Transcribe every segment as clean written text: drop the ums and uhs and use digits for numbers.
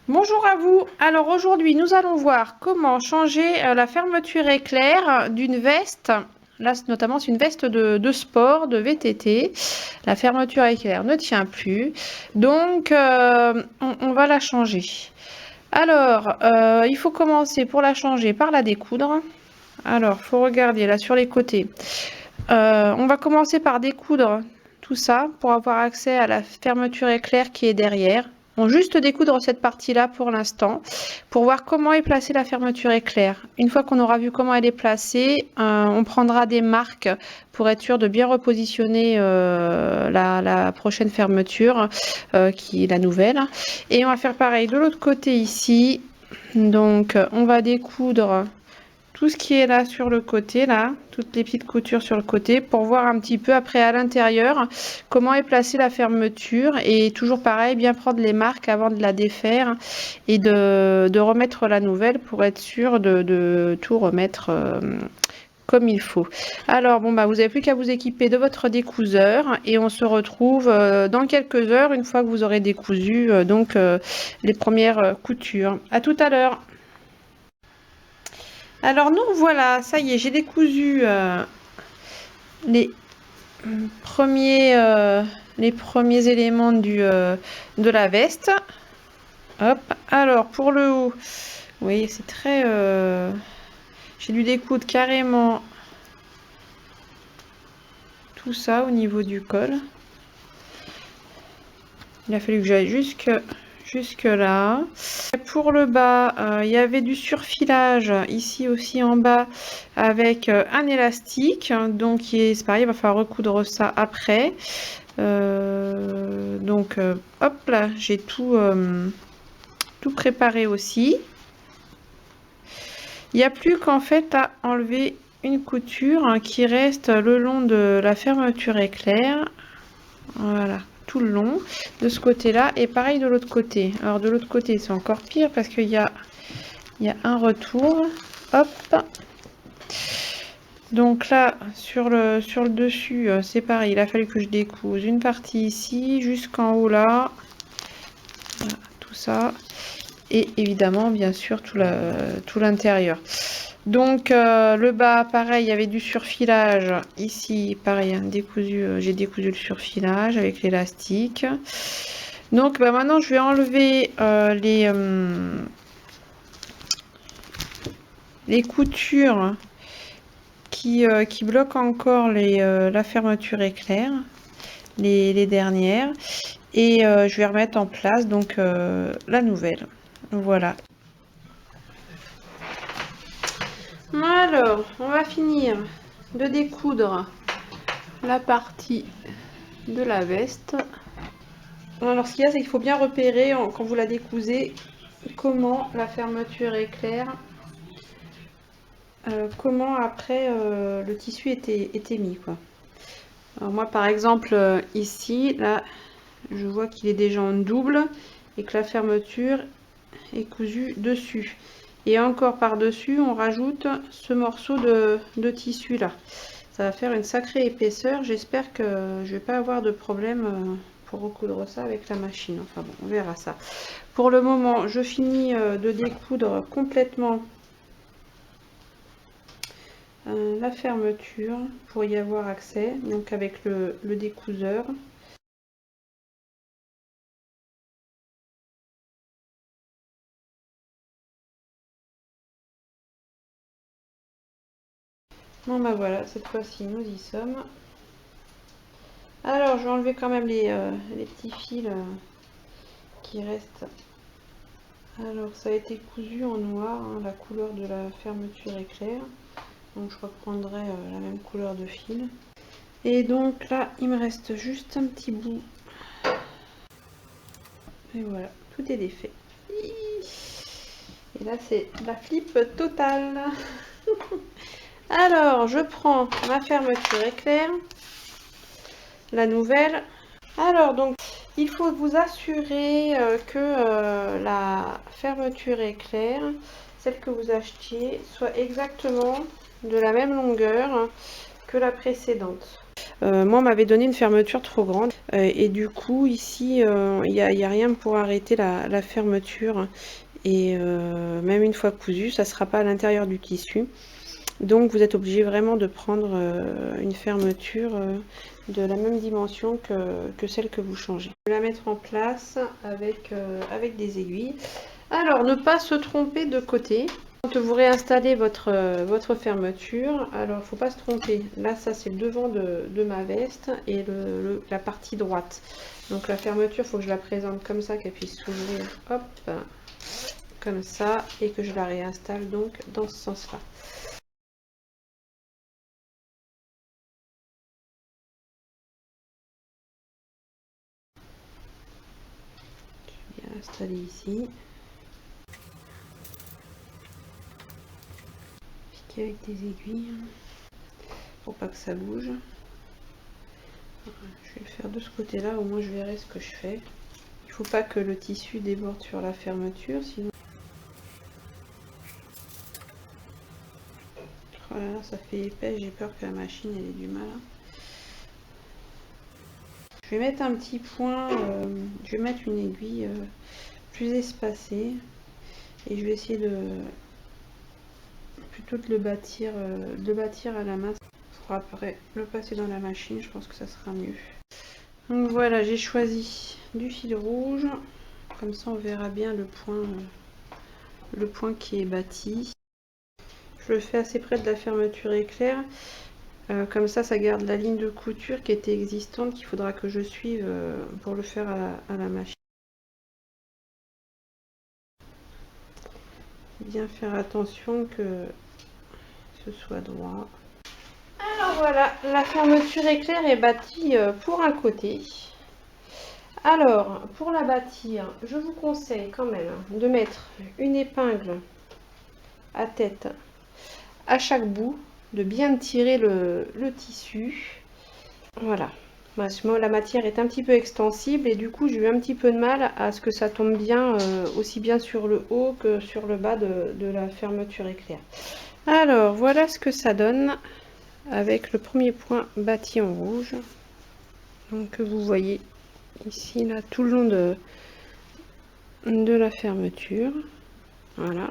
Bonjour à vous. Alors aujourd'hui, nous allons voir comment changer la fermeture éclair d'une veste. Là, notamment, c'est une veste de sport, de VTT. La fermeture éclair ne tient plus. Donc, on va la changer. Alors, il faut commencer pour la changer par la découdre. Alors, il faut regarder là sur les côtés. On va commencer par découdre tout ça pour avoir accès à la fermeture éclair qui est derrière. On va juste découdre cette partie-là pour l'instant, pour voir comment est placée la fermeture éclair. Une fois qu'on aura vu comment elle est placée, on prendra des marques pour être sûr de bien repositionner la prochaine fermeture, qui est la nouvelle. Et on va faire pareil de l'autre côté ici. Donc on va découdre tout ce qui est là sur le côté, là, toutes les petites coutures sur le côté, pour voir un petit peu après à l'intérieur comment est placée la fermeture. Et toujours pareil, bien prendre les marques avant de la défaire et de remettre la nouvelle pour être sûr de tout remettre comme il faut. Alors bon, bah vous n'avez plus qu'à vous équiper de votre découseur et on se retrouve dans quelques heures une fois que vous aurez décousu les premières coutures. À tout à l'heure. Alors nous voilà, ça y est, j'ai décousu les premiers éléments de la veste. Hop. Alors pour le haut, vous voyez, c'est très... j'ai dû découdre carrément tout ça au niveau du col. Il a fallu que j'aille jusque là. Pour le bas, il y avait du surfilage ici aussi en bas avec un élastique. Donc c'est pareil, il va falloir recoudre ça après. Hop là, j'ai tout préparé aussi. Il n'y a plus qu'en fait à enlever une couture qui reste le long de la fermeture éclair. Voilà, tout le long de ce côté là et pareil de l'autre côté. Alors de l'autre côté c'est encore pire parce qu'il y a un retour. Hop, donc là sur le dessus c'est pareil, il a fallu que je découse une partie ici jusqu'en haut là. Voilà, tout ça et évidemment bien sûr tout l'intérieur. Donc le bas pareil, il y avait du surfilage ici, pareil, hein, décousu, j'ai décousu le surfilage avec l'élastique. Donc bah, maintenant je vais enlever les coutures qui bloquent encore la fermeture éclair, les dernières, et je vais remettre en place donc la nouvelle. Voilà. Alors, on va finir de découdre la partie de la veste. Alors, ce qu'il y a, c'est qu'il faut bien repérer quand vous la décousez comment la fermeture éclair, comment après le tissu était mis, quoi. Alors moi, par exemple, ici, là, je vois qu'il est déjà en double et que la fermeture est cousue dessus. Et encore par-dessus, on rajoute ce morceau de tissu là. Ça va faire une sacrée épaisseur. J'espère que je vais pas avoir de problème pour recoudre ça avec la machine. Enfin bon, on verra ça. Pour le moment, je finis de découdre complètement la fermeture pour y avoir accès. Donc avec le découseur. Bon bah voilà, cette fois-ci nous y sommes. Alors je vais enlever quand même les petits fils qui restent. Alors ça a été cousu en noir, hein, la couleur de la fermeture éclair. Donc je reprendrai la même couleur de fil. Et donc là il me reste juste un petit bout. Et voilà, tout est défait. Et là c'est la flip totale. Alors, je prends ma fermeture éclair, la nouvelle. Alors, donc, il faut vous assurer que la fermeture éclair, celle que vous achetiez, soit exactement de la même longueur que la précédente. Moi, on m'avait donné une fermeture trop grande. Et du coup, ici, il n'y a rien pour arrêter la fermeture. Et même une fois cousu, ça ne sera pas à l'intérieur du tissu. Donc, vous êtes obligé vraiment de prendre une fermeture de la même dimension que celle que vous changez. Je vais la mettre en place avec des aiguilles. Alors, ne pas se tromper de côté. Quand vous réinstallez votre fermeture, alors il ne faut pas se tromper. Là, ça c'est le devant de ma veste et la partie droite. Donc la fermeture, il faut que je la présente comme ça, qu'elle puisse s'ouvrir, hop, comme ça, et que je la réinstalle donc dans ce sens-là. Je vais bien l'installer ici. Piquer avec des aiguilles pour pas que ça bouge. Je vais le faire de ce côté-là, au moins je verrai ce que je fais. Il ne faut pas que le tissu déborde sur la fermeture, sinon... Voilà, ça fait épais, j'ai peur que la machine ait du mal. Je vais mettre un petit point, je vais mettre une aiguille plus espacée et je vais essayer plutôt de le bâtir à la main. Pour après le passer dans la machine, je pense que ça sera mieux. Donc voilà, j'ai choisi du fil rouge, comme ça on verra bien le point qui est bâti. Je le fais assez près de la fermeture éclair. Comme ça garde la ligne de couture qui était existante, qu'il faudra que je suive pour le faire à la machine. Bien faire attention que ce soit droit. Alors voilà, la fermeture éclair est bâtie pour un côté. Alors, pour la bâtir, je vous conseille quand même de mettre une épingle à tête à chaque bout, de bien tirer le tissu. Voilà. La matière est un petit peu extensible et du coup j'ai eu un petit peu de mal à ce que ça tombe bien aussi bien sur le haut que sur le bas de la fermeture éclair. Alors voilà ce que ça donne avec le premier point bâti en rouge. Donc vous voyez ici là tout le long de la fermeture. Voilà.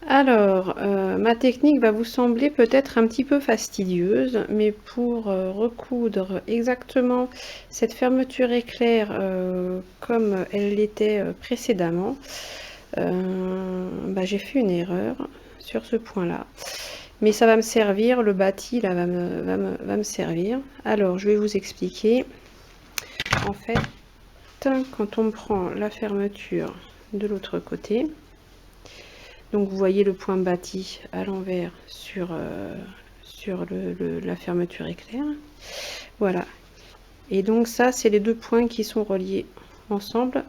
Alors, ma technique va vous sembler peut-être un petit peu fastidieuse, mais pour recoudre exactement cette fermeture éclair comme elle l'était précédemment, j'ai fait une erreur sur ce point-là. Mais ça va me servir, le bâti là va me servir. Alors, je vais vous expliquer. En fait, quand on prend la fermeture de l'autre côté, donc vous voyez le point bâti à l'envers sur la fermeture éclair. Voilà. Et donc ça, c'est les deux points qui sont reliés ensemble,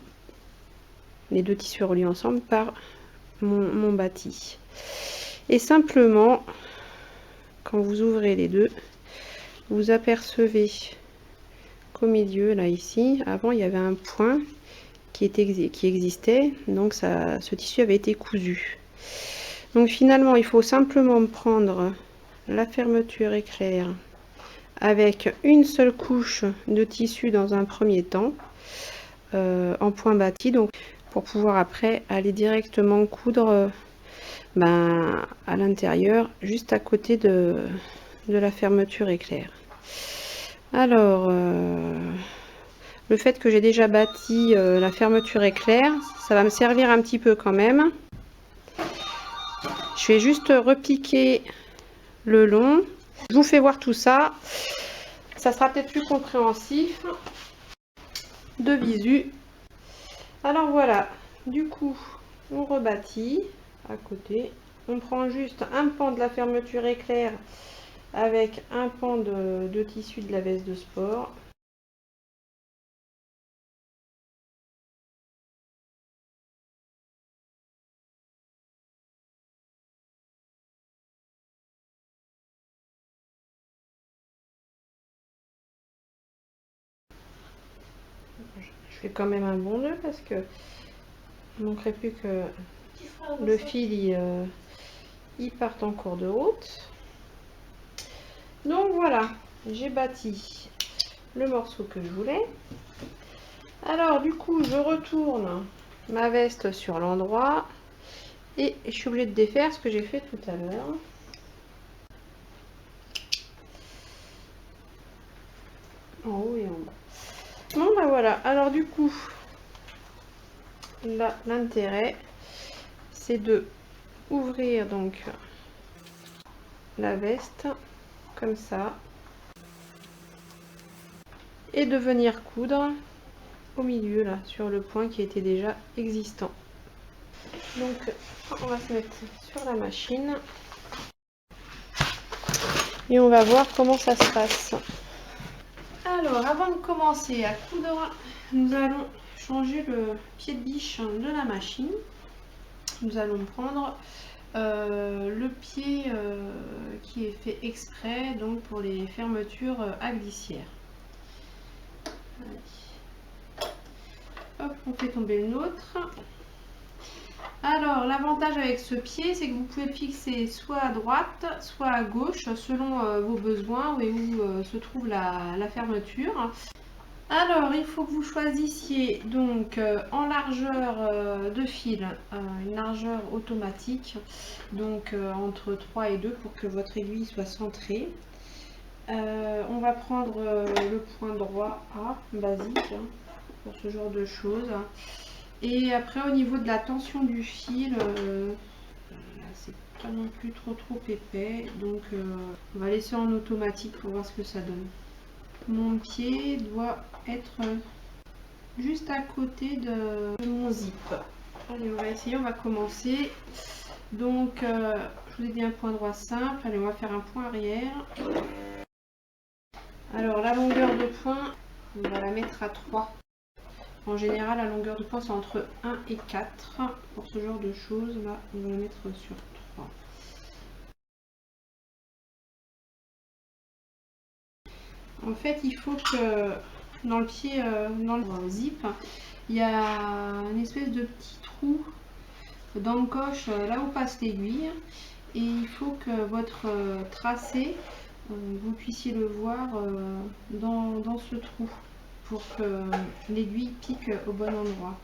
les deux tissus reliés ensemble par mon bâti. Et simplement, quand vous ouvrez les deux, vous apercevez qu'au milieu, là ici, avant il y avait un point qui existait, donc ce tissu avait été cousu. Donc finalement, il faut simplement prendre la fermeture éclair avec une seule couche de tissu dans un premier temps, en point bâti, donc pour pouvoir après aller directement coudre à l'intérieur, juste à côté de la fermeture éclair. Alors, le fait que j'ai déjà bâti la fermeture éclair, ça va me servir un petit peu quand même. Je vais juste repiquer le long. Je vous fais voir tout ça. Ça sera peut-être plus compréhensif de visu. Alors voilà, du coup, on rebâtit à côté. On prend juste un pan de la fermeture éclair avec un pan de tissu de la veste de sport. Je fais quand même un bon nœud parce que il ne manquerait plus que le fil il part en cours de route. Donc voilà, j'ai bâti le morceau que je voulais. Alors du coup, je retourne ma veste sur l'endroit et je suis obligée de défaire ce que j'ai fait tout à l'heure. En haut et en bas. Bon ben voilà, alors du coup, là l'intérêt c'est de ouvrir donc la veste comme ça et de venir coudre au milieu là sur le point qui était déjà existant. Donc on va se mettre sur la machine et on va voir comment ça se passe. Alors avant de commencer à coudre, nous allons changer le pied de biche de la machine. Nous allons prendre le pied qui est fait exprès donc pour les fermetures à glissière. Hop, on fait tomber le nôtre. Alors l'avantage avec ce pied, c'est que vous pouvez le fixer soit à droite, soit à gauche, selon vos besoins et où se trouve la fermeture. Alors il faut que vous choisissiez donc en largeur de fil, une largeur automatique, donc entre 3 et 2 pour que votre aiguille soit centrée. On va prendre le point droit A, basique, hein, pour ce genre de choses. Et après au niveau de la tension du fil, c'est pas non plus trop épais, donc on va laisser en automatique pour voir ce que ça donne. Mon pied doit être juste à côté de mon zip. Allez, on va essayer, on va commencer. Donc je vous ai dit un point droit simple. Allez, on va faire un point arrière. Alors la longueur de point, on va la mettre à 3. En général, la longueur de point c'est entre 1 et 4. Pour ce genre de choses, là, on va la mettre sur 3. En fait, il faut que dans le pied, dans le zip, il y a une espèce de petit trou dans le coche, là où passe l'aiguille. Et il faut que votre tracé, vous puissiez le voir dans ce trou pour que l'aiguille pique au bon endroit.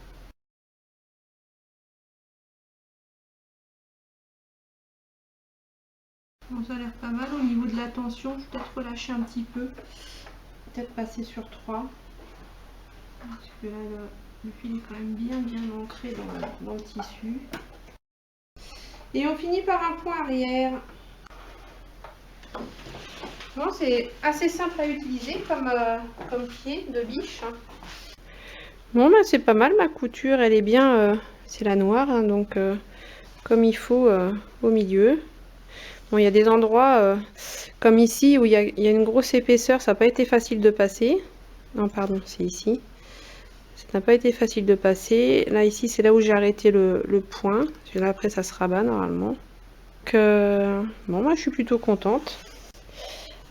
Bon, ça a l'air pas mal au niveau de la tension. Je vais peut-être relâcher un petit peu, peut-être passer sur 3. Parce que là, le fil est quand même bien ancré dans le tissu. Et on finit par un point arrière. Bon, c'est assez simple à utiliser comme pied de biche. Bon, bah, c'est pas mal, ma couture, elle est bien, c'est la noire, hein, donc comme il faut au milieu. Bon, il y a des endroits comme ici où il y a une grosse épaisseur, ça n'a pas été facile de passer. Non, pardon, c'est ici. Ça n'a pas été facile de passer. Là, ici, c'est là où j'ai arrêté le point. Là, après, ça se rabat normalement. Donc, bon, moi, je suis plutôt contente.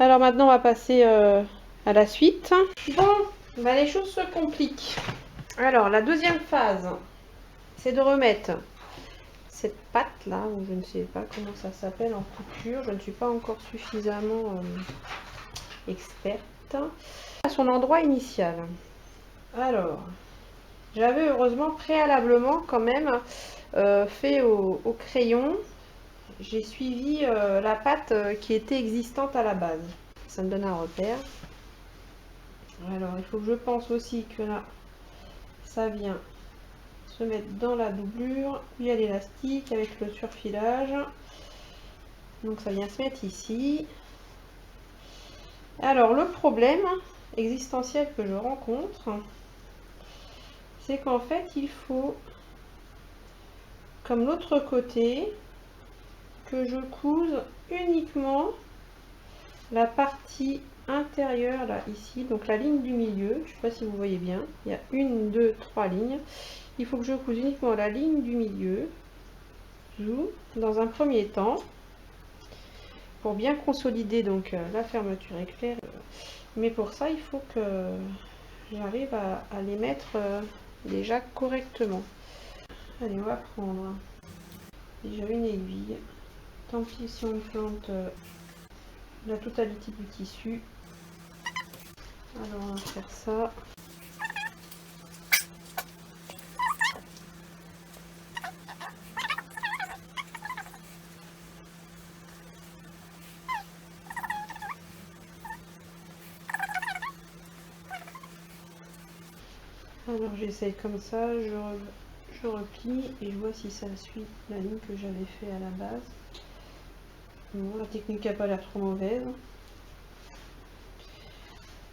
Alors maintenant, on va passer à la suite. Bon, bah, les choses se compliquent. Alors, la deuxième phase, c'est de remettre cette patte là, ou je ne sais pas comment ça s'appelle en couture, je ne suis pas encore suffisamment experte, à son endroit initial. Alors, j'avais heureusement préalablement quand même fait au crayon, j'ai suivi la patte qui était existante à la base. Ça me donne un repère. Alors, il faut que je pense aussi que là, ça vient se mettre dans la doublure, il y a l'élastique avec le surfilage, donc ça vient se mettre ici. Alors le problème existentiel que je rencontre, c'est qu'en fait il faut, comme l'autre côté, que je couse uniquement la partie intérieure là ici, donc la ligne du milieu. Je sais pas si vous voyez bien, il y a 1, 2, 3 lignes. Il faut que je couse uniquement la ligne du milieu dans un premier temps pour bien consolider donc la fermeture éclair. Mais pour ça, il faut que j'arrive à les mettre déjà correctement. Allez, on va prendre déjà une aiguille. Tant pis si on plante la totalité du tissu. Alors on va faire ça. Alors j'essaye comme ça, je replie et je vois si ça suit la ligne que j'avais fait à la base. Bon, la technique n'a pas l'air trop mauvaise.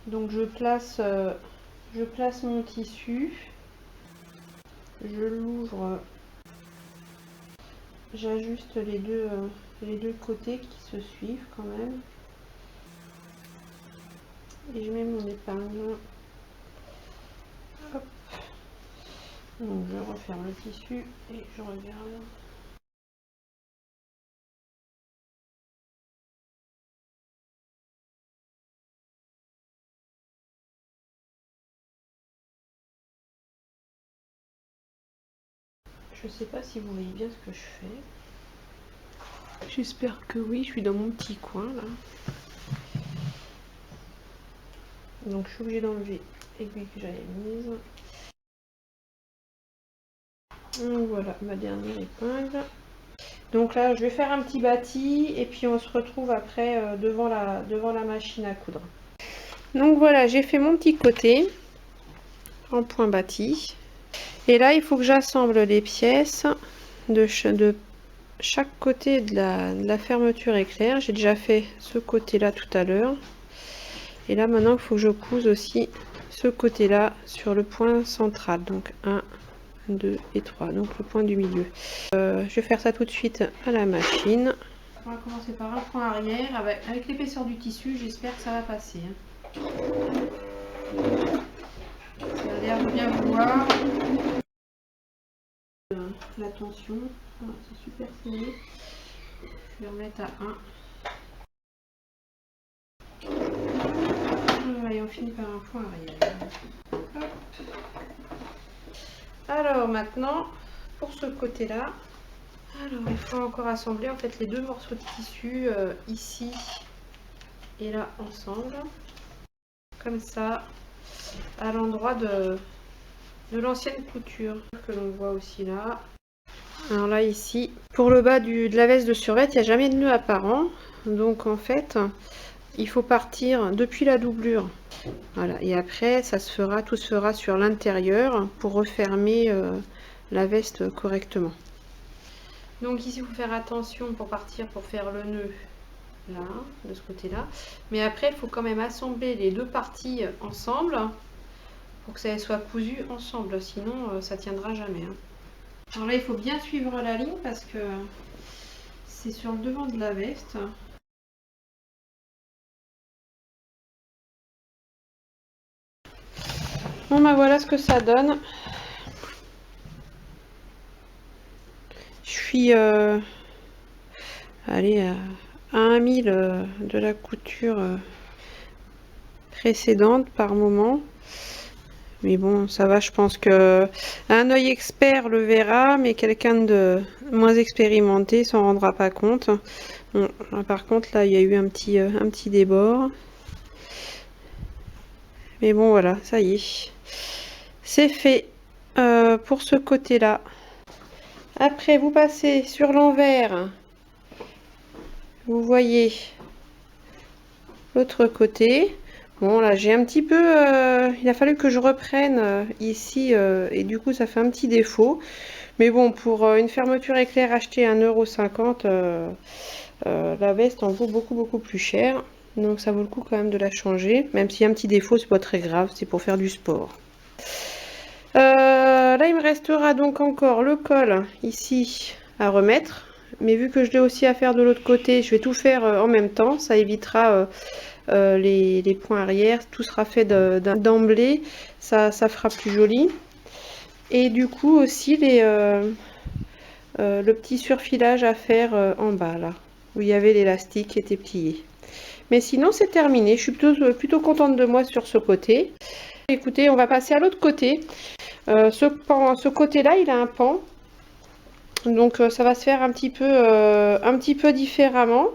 Donc je place mon tissu, je l'ouvre, j'ajuste les deux côtés qui se suivent quand même. Et je mets mon épingle. Hop. Donc je referme le tissu et je regarde. Je sais pas si vous voyez bien ce que je fais. J'espère que oui, je suis dans mon petit coin là. Donc je suis obligée d'enlever l'aiguille que j'avais mise. Donc voilà ma dernière épingle. Donc là je vais faire un petit bâti et puis on se retrouve après devant la machine à coudre. Donc voilà, j'ai fait mon petit côté en point bâti. Et là il faut que j'assemble les pièces de chaque côté de la fermeture éclair. J'ai déjà fait ce côté là tout à l'heure. Et là maintenant il faut que je couse aussi ce côté là sur le point central. Donc 1, 2 et 3, donc le point du milieu. Je vais faire ça tout de suite à la machine. On va commencer par un point arrière. Avec l'épaisseur du tissu, j'espère que ça va passer. Ça a l'air de bien vouloir. La tension, c'est super serré. Je vais remettre à 1. Et on finit par un point arrière. Hop. Alors maintenant, pour ce côté-là, alors il faut encore assembler en fait les deux morceaux de tissu ici et là ensemble, comme ça, à l'endroit de l'ancienne couture que l'on voit aussi là. Alors là ici, pour le bas de la veste de survêt, il n'y a jamais de nœud apparent, donc en fait, il faut partir depuis la doublure. Voilà, et après tout se fera sur l'intérieur pour refermer la veste correctement. Donc ici il faut faire attention pour partir pour faire le nœud là, de ce côté là, mais après il faut quand même assembler les deux parties ensemble pour que ça soit cousu ensemble, sinon ça tiendra jamais. Alors là il faut bien suivre la ligne parce que c'est sur le devant de la veste. Bon bah voilà ce que ça donne. Je suis allez, à 1 000 de la couture précédente par moment. Mais bon, ça va, je pense que un œil expert le verra, mais quelqu'un de moins expérimenté s'en rendra pas compte. Bon, par contre, là, il y a eu un petit débord. Mais bon, voilà, ça y est. C'est fait pour ce côté-là. Après, vous passez sur l'envers. Vous voyez l'autre côté. Bon, là, j'ai un petit peu... il a fallu que je reprenne ici, et du coup, ça fait un petit défaut. Mais bon, pour une fermeture éclair achetée à 1,50 €, la veste en vaut beaucoup plus cher. Donc, ça vaut le coup quand même de la changer. Même s'il y a un petit défaut, c'est pas très grave, c'est pour faire du sport. Là, il me restera donc encore le col ici à remettre. Mais vu que je l'ai aussi à faire de l'autre côté, je vais tout faire en même temps. Ça évitera les points arrière. Tout sera fait d'emblée. Ça fera plus joli. Et du coup aussi le petit surfilage à faire en bas là. Où il y avait l'élastique qui était plié. Mais sinon c'est terminé. Je suis plutôt contente de moi sur ce côté. Écoutez, on va passer à l'autre côté. Ce côté là il a un pan. Donc ça va se faire un petit peu différemment.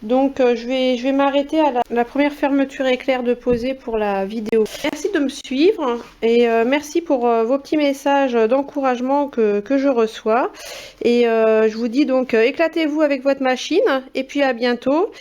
Donc je vais m'arrêter à la première fermeture éclair de poser pour la vidéo. Merci de me suivre et merci pour vos petits messages d'encouragement que je reçois. Et je vous dis donc éclatez-vous avec votre machine et puis à bientôt.